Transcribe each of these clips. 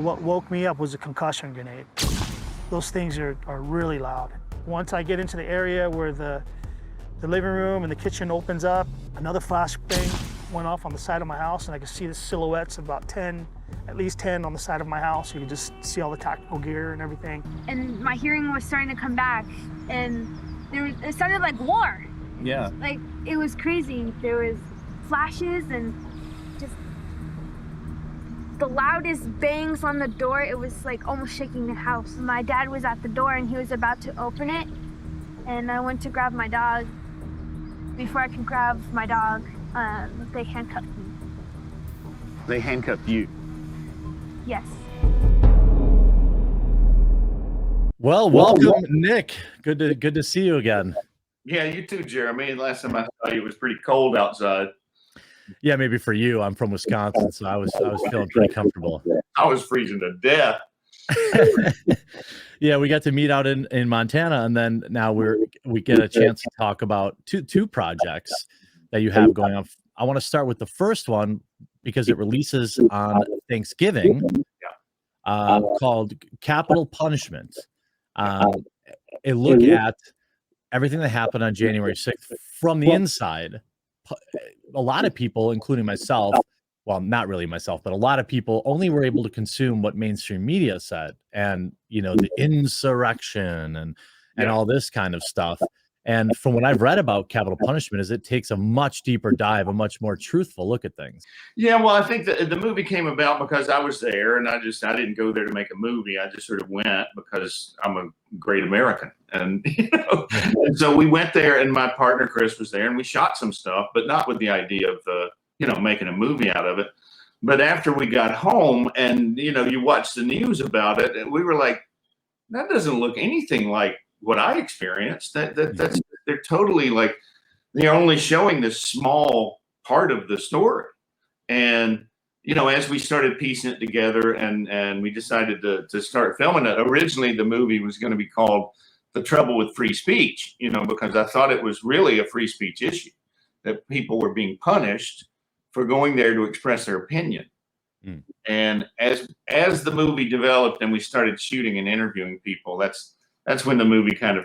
What woke me up was a concussion grenade. Those things are really loud. Once I get into the area where the living room and the kitchen opens up, another flash bang went off on the side of my house, and I could see the silhouettes of about 10, at least 10 on the side of my house. You could just see all the tactical gear and everything. And my hearing was starting to come back, and it sounded like war. Yeah. Like, it was crazy. There was flashes and just the loudest bangs on the door. It was like almost shaking the house. My dad was at the door and he was about to open it, and I went to grab my dog. Before I could grab my dog, they handcuffed me. They handcuffed you. Yes. Well, welcome, Nick. Good to see you again. Yeah, you too, Jeremy. Last time I saw you, it was pretty cold outside. Yeah, maybe for you. I'm from Wisconsin, so I was feeling pretty comfortable. I was freezing to death. Yeah, we got to meet out in Montana, and then now we get a chance to talk about two projects that you have going on. I want to start with the first one because it releases on Thanksgiving, called Capital Punishment. A look at everything that happened on January 6th from the inside. A lot of people, including myself, well, not really myself, but a lot of people only were able to consume what mainstream media said, and the insurrection and all this kind of stuff. And from what I've read about capital punishment, is it takes a much deeper dive, a much more truthful look at things. Yeah, well, I think the movie came about because I was there, and I didn't go there to make a movie. I just sort of went because I'm a great American, and and so we went there, and my partner Chris was there, and we shot some stuff, but not with the idea of making a movie out of it. But after we got home, and you watch the news about it, and we were like, that doesn't look anything like what I experienced. They're totally like, they're only showing this small part of the story. And as we started piecing it together, and we decided to start filming it, originally the movie was going to be called The Trouble with Free Speech, because I thought it was really a free speech issue, that people were being punished for going there to express their opinion. And as the movie developed and we started shooting and interviewing people, that's when the movie kind of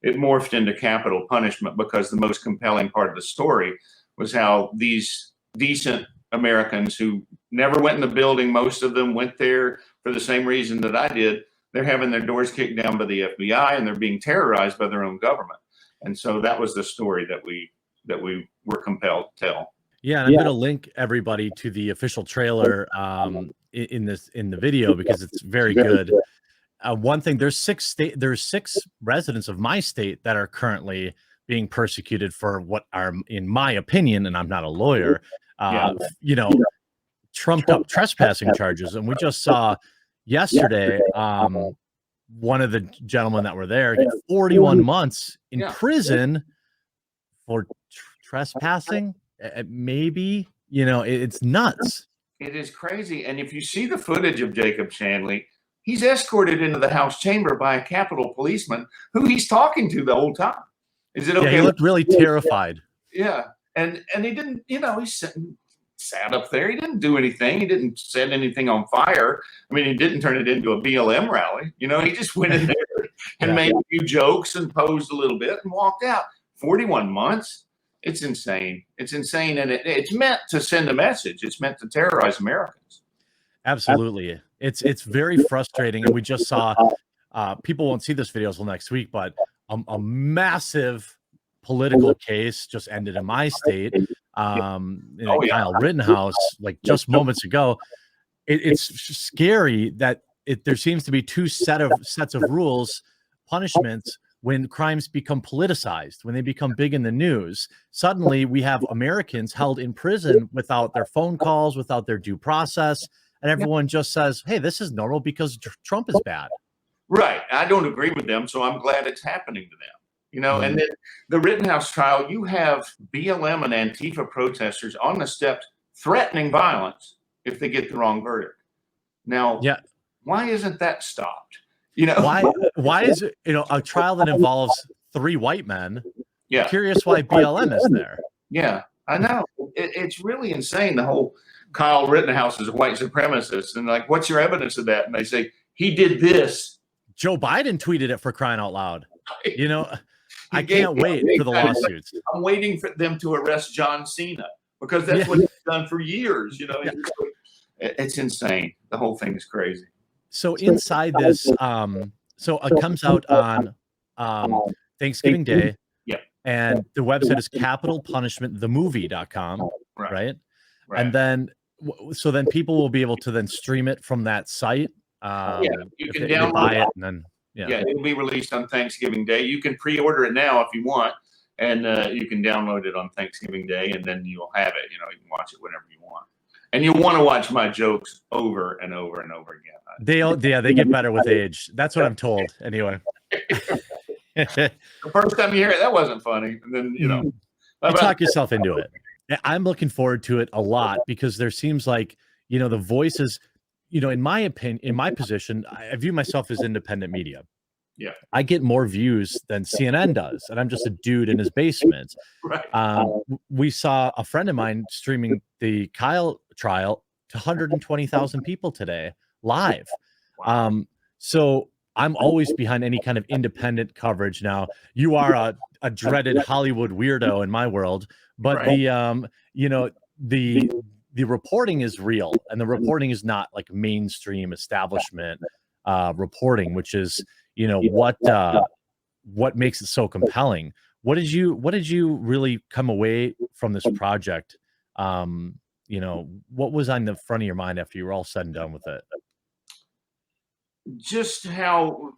it morphed into capital punishment, because the most compelling part of the story was how these decent Americans who never went in the building, most of them went there for the same reason that I did. They're having their doors kicked down by the FBI, and they're being terrorized by their own government. And so that was the story that we were compelled to tell. Yeah, and I'm going to link everybody to the official trailer in the video, because it's very good. One thing, there's six residents of my state that are currently being persecuted for what are, in my opinion, and I'm not a lawyer, trumped up trespassing charges. And we just saw yesterday one of the gentlemen that were there get 41 months in prison for trespassing. Maybe, it's nuts. It is crazy. And if you see the footage of Jacob Shanley, he's escorted into the House chamber by a Capitol policeman who he's talking to the whole time. Is it okay? Yeah, he looked really terrified. Yeah. And he didn't, he sat up there. He didn't do anything. He didn't set anything on fire. I mean, he didn't turn it into a BLM rally. He just went in there and made a few jokes and posed a little bit and walked out. 41 months. It's insane. It's insane. And it's meant to send a message. It's meant to terrorize Americans. Absolutely. It's very frustrating. And we just saw, people won't see this video until next week, but a massive political case just ended in my state, in Kyle Rittenhouse, like just moments ago. It's scary that there seems to be two sets of rules, punishments, when crimes become politicized, when they become big in the news. Suddenly we have Americans held in prison without their phone calls, without their due process. And everyone just says, hey, this is normal because Trump is bad. Right. I don't agree with them, so I'm glad it's happening to them. And then the Rittenhouse trial, you have BLM and Antifa protesters on the steps threatening violence if they get the wrong verdict. Now, why isn't that stopped? Why is it, a trial that involves 3 white men? Yeah. I'm curious why BLM is there. Yeah, I know. It's really insane. The Kyle Rittenhouse is a white supremacist. And like, what's your evidence of that? And they say, he did this. Joe Biden tweeted it, for crying out loud. You know, I gave can't me a wait big for the time lawsuits. I'm waiting for them to arrest John Cena because that's what he's done for years. You know, it's insane. The whole thing is crazy. So inside this, so it comes out on Thanksgiving Day. Yep. And the website is capitalpunishmentthemovie.com, right? And then, so then people will be able to then stream it from that site. You can download buy it, and then it'll be released on Thanksgiving Day. You can pre-order it now if you want, and you can download it on Thanksgiving Day, and then you'll have it. You know, you can watch it whenever you want, and you'll want to watch my jokes over and over and over again. They get better with age. That's what I'm told, anyway. The first time you hear it, that wasn't funny, and then you talk yourself into it. I'm looking forward to it a lot because there seems like the voices. In my opinion, in my position, I view myself as independent media. Yeah, I get more views than CNN does, and I'm just a dude in his basement. Right. We saw a friend of mine streaming the Kyle trial to 120,000 people today live. Wow. So I'm always behind any kind of independent coverage. Now, you are a dreaded Hollywood weirdo in my world, but the reporting is real, and the reporting is not like mainstream establishment reporting, which is what makes it so compelling. What did you really come away from this project? What was on the front of your mind after you were all said and done with it? Just how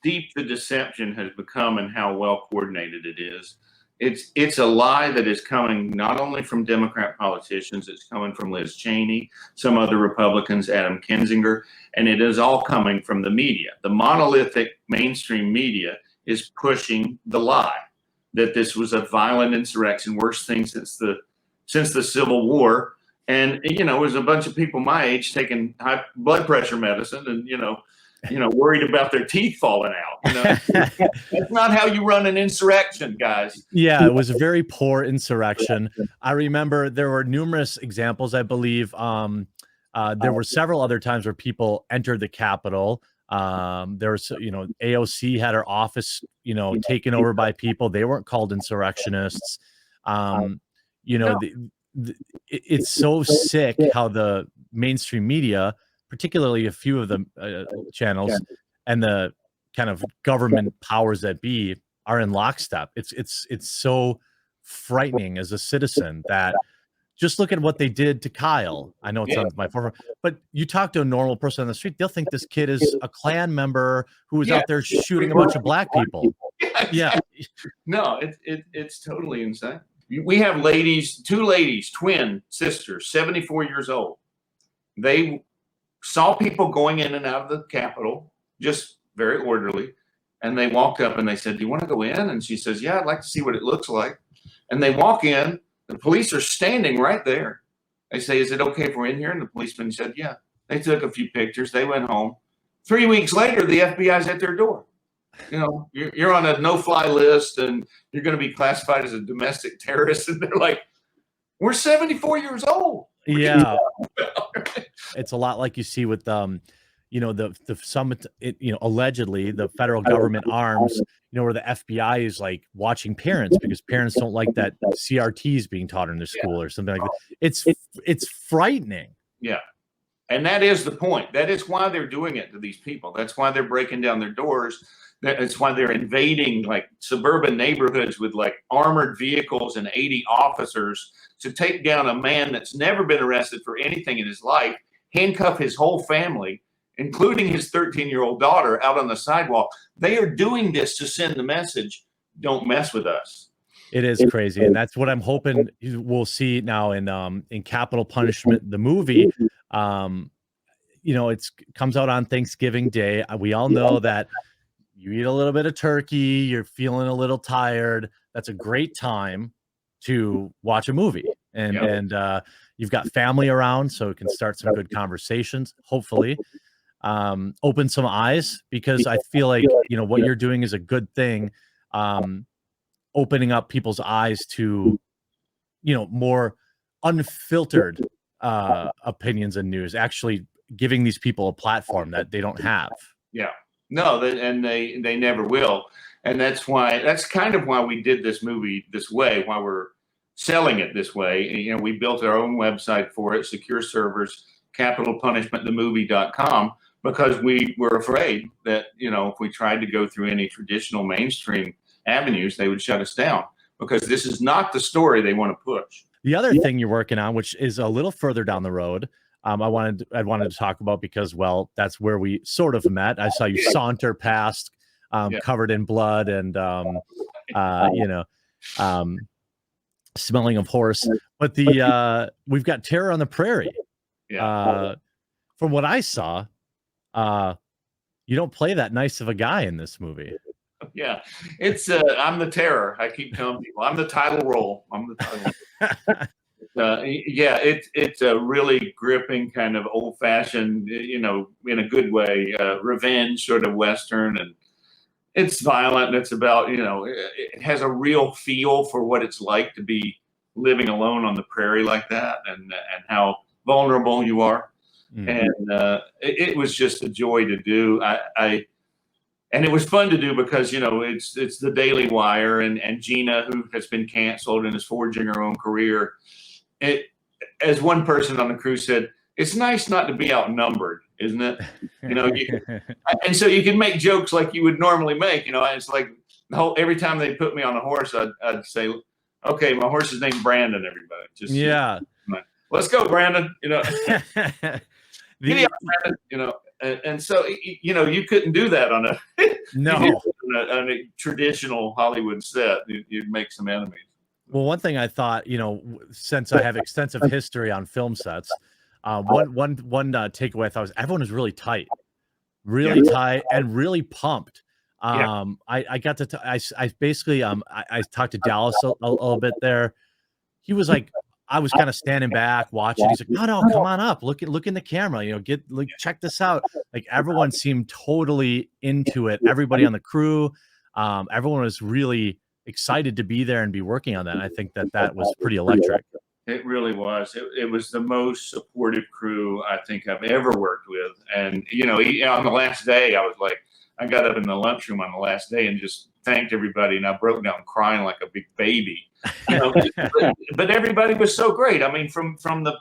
deep the deception has become and how well coordinated it is. It's a lie that is coming not only from Democrat politicians, it's coming from Liz Cheney, some other Republicans, Adam Kinzinger, and it is all coming from the media. The monolithic mainstream media is pushing the lie that this was a violent insurrection, worst thing since the Civil War. And it was a bunch of people my age taking high blood pressure medicine and worried about their teeth falling out. That's not how you run an insurrection, guys. Yeah, it was a very poor insurrection. I remember there were numerous examples. I believe there were several other times where people entered the Capitol. There was, AOC had her office, taken over by people. They weren't called insurrectionists. It's so sick how the mainstream media, particularly a few of the channels and the kind of government powers that be, are in lockstep. It's so frightening as a citizen that just look at what they did to Kyle. I know it's on my forefront, but you talk to a normal person on the street, they'll think this kid is a Klan member who was out there shooting a bunch of black people. Yeah. No, it's totally insane. We have two ladies, twin sisters, 74 years old. They saw people going in and out of the Capitol, just very orderly. And they walked up and they said, "Do you want to go in?" And she says, "Yeah, I'd like to see what it looks like." And they walk in, the police are standing right there. They say, "Is it okay if we're in here?" And the policeman said, "Yeah." They took a few pictures. They went home. 3 weeks later, the FBI's at their door. You're on a no-fly list and you're going to be classified as a domestic terrorist. And they're like, "We're 74 years old." Yeah. It's a lot like you see with the summit, allegedly the federal government arms, where the FBI is like watching parents because parents don't like that CRT is being taught in their school or something like that. It's frightening. Yeah. And that is the point. That is why they're doing it to these people. That's why they're breaking down their doors. That's why they're invading like suburban neighborhoods with like armored vehicles and 80 officers to take down a man that's never been arrested for anything in his life, handcuff his whole family, including his 13-year-old daughter, out on the sidewalk. They are doing this to send the message, don't mess with us. It is crazy. And that's what I'm hoping we'll see now in Capital Punishment, the movie. It comes out on Thanksgiving Day. We all know that you eat a little bit of turkey, you're feeling a little tired. That's a great time to watch a movie. And you've got family around, so it can start some good conversations, hopefully. Open some eyes, because I feel like, what you're doing is a good thing. Opening up people's eyes to, more unfiltered opinions and news, actually giving these people a platform that they don't have. Yeah, no, they never will, and that's kind of why we did this movie this way. Why we're selling it this way. You know, we built our own website for it, secure servers, capitalpunishmentthemovie.com, because we were afraid that, you know, if we tried to go through any traditional mainstream avenues, they would shut us down, because this is not the story they want to push. The other thing you're working on, which is a little further down the road, I wanted to talk about, because, well, that's where we sort of met. I saw you saunter past, covered in blood and smelling of horse. But we've got Terror on the Prairie. Yeah. From what I saw, you don't play that nice of a guy in this movie. Yeah, it's I'm the terror. I keep telling people I'm the title role. I'm the title role. It's a really gripping kind of old-fashioned, you know, in a good way, revenge sort of Western, and it's violent. And it's about, you know, it has a real feel for what it's like to be living alone on the prairie like that, and how vulnerable you are. And it was just a joy to do. And it was fun to do because, you know, it's the Daily Wire, and Gina, who has been canceled and is forging her own career. As one person on the crew said, it's nice not to be outnumbered, isn't it? You know, and so you can make jokes like you would normally make. You know, it's like every time they put me on a horse, I'd say, okay, my horse is named Brandon. Everybody, just let's go, Brandon. You know, Brandon, you know. And so, you know, you couldn't do that on a on a traditional Hollywood set. You'd make some enemies. Well, one thing I thought, you know, since I have extensive history on film sets, one takeaway I thought was everyone was really tight, tight, and really pumped. I got to I basically I talked to Dallas a little bit there. He was like, I was kind of standing back watching. He's like, no, come on up. Look in the camera, you know, check this out. Like, everyone seemed totally into it. Everybody on the crew, everyone was really excited to be there and be working on that. And I think that was pretty electric. It really was. It was the most supportive crew I think I've ever worked with. And, you know, on the last day, I was like, I got up in the lunchroom on the last day and just thanked everybody, and I broke down crying like a big baby. You know, but everybody was so great. I mean, from the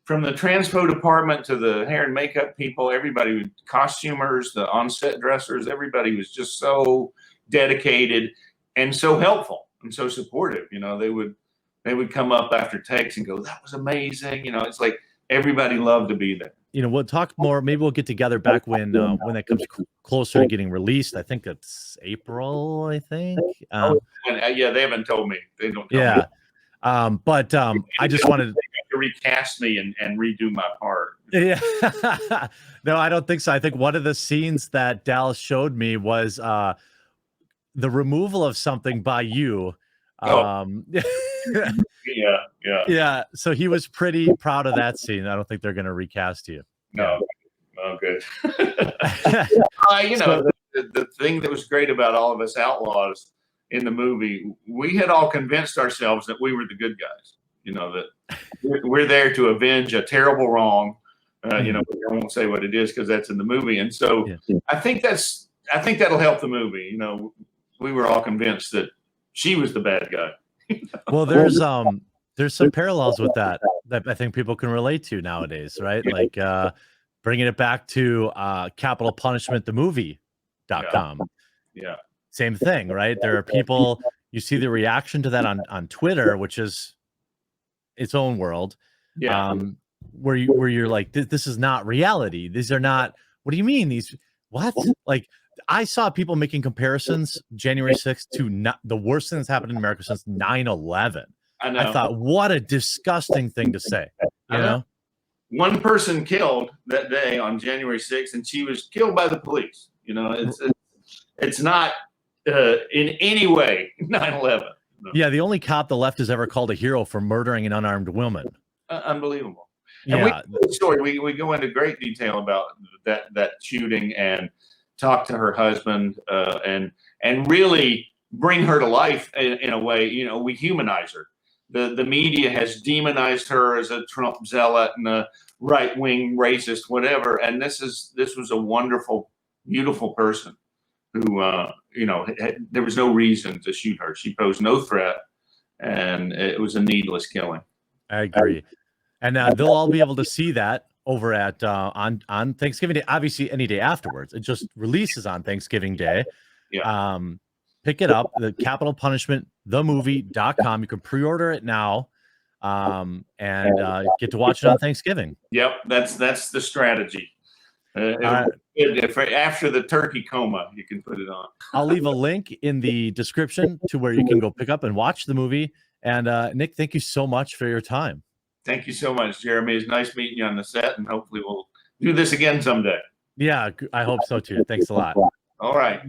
transpo department to the hair and makeup people, everybody, costumers, the on-set dressers, everybody was just so dedicated and so helpful and so supportive. You know, they would come up after takes and go, "That was amazing." You know, it's like everybody loved to be there. You know, we'll talk more. Maybe we'll get together back when that comes closer to getting released. I think it's April. I think. Yeah, they haven't told me. They don't. Tell me. But I just wanted to recast me and redo my part. Yeah. No, I don't think so. I think one of the scenes that Dallas showed me was the removal of something by you. Yeah. So he was pretty proud of that scene. I don't think they're going to recast you. No. Oh, good. You know, the thing that was great about all of us outlaws in the movie, we had all convinced ourselves that we were the good guys. You know, that we're there to avenge a terrible wrong. You know, I won't say what it is because that's in the movie. And so I think that'll help the movie. You know, we were all convinced that she was the bad guy. Well, there's some parallels with that I think people can relate to nowadays, right? Like bringing it back to Capital Punishment, the movie.com. Yeah. Same thing, right? There are people, you see the reaction to that on Twitter, which is its own world. Yeah. Where you're like, this is not reality. These are not, what do you mean? What? Like, I saw people making comparisons January 6th to the worst thing that's happened in America since 9/11. I know. I thought, what a disgusting thing to say. You know? One person killed that day on January 6th, and she was killed by the police. You know, it's not in any way 9/11. No. Yeah, the only cop the left has ever called a hero for murdering an unarmed woman. Unbelievable. Yeah. And we go into great detail about that shooting and talk to her husband and really bring her to life in a way. You know, we humanize her. the media has demonized her as a Trump zealot and a right-wing racist, whatever. And this was a wonderful, beautiful person who, there was no reason to shoot her. She posed no threat, and it was a needless killing. I agree. And they'll all be able to see that over at on Thanksgiving Day. Obviously, any day afterwards. It just releases on Thanksgiving Day. Yeah. Pick it up. The Capital Punishment, themovie.com. You can pre-order it now, and get to watch it on Thanksgiving. Yep, that's the strategy. If after the turkey coma, you can put it on. I'll leave a link in the description to where you can go pick up and watch the movie. And Nick, thank you so much for your time. Thank you so much, Jeremy. It's nice meeting you on the set, and hopefully we'll do this again someday. Yeah, I hope so too. Thanks a lot. All right.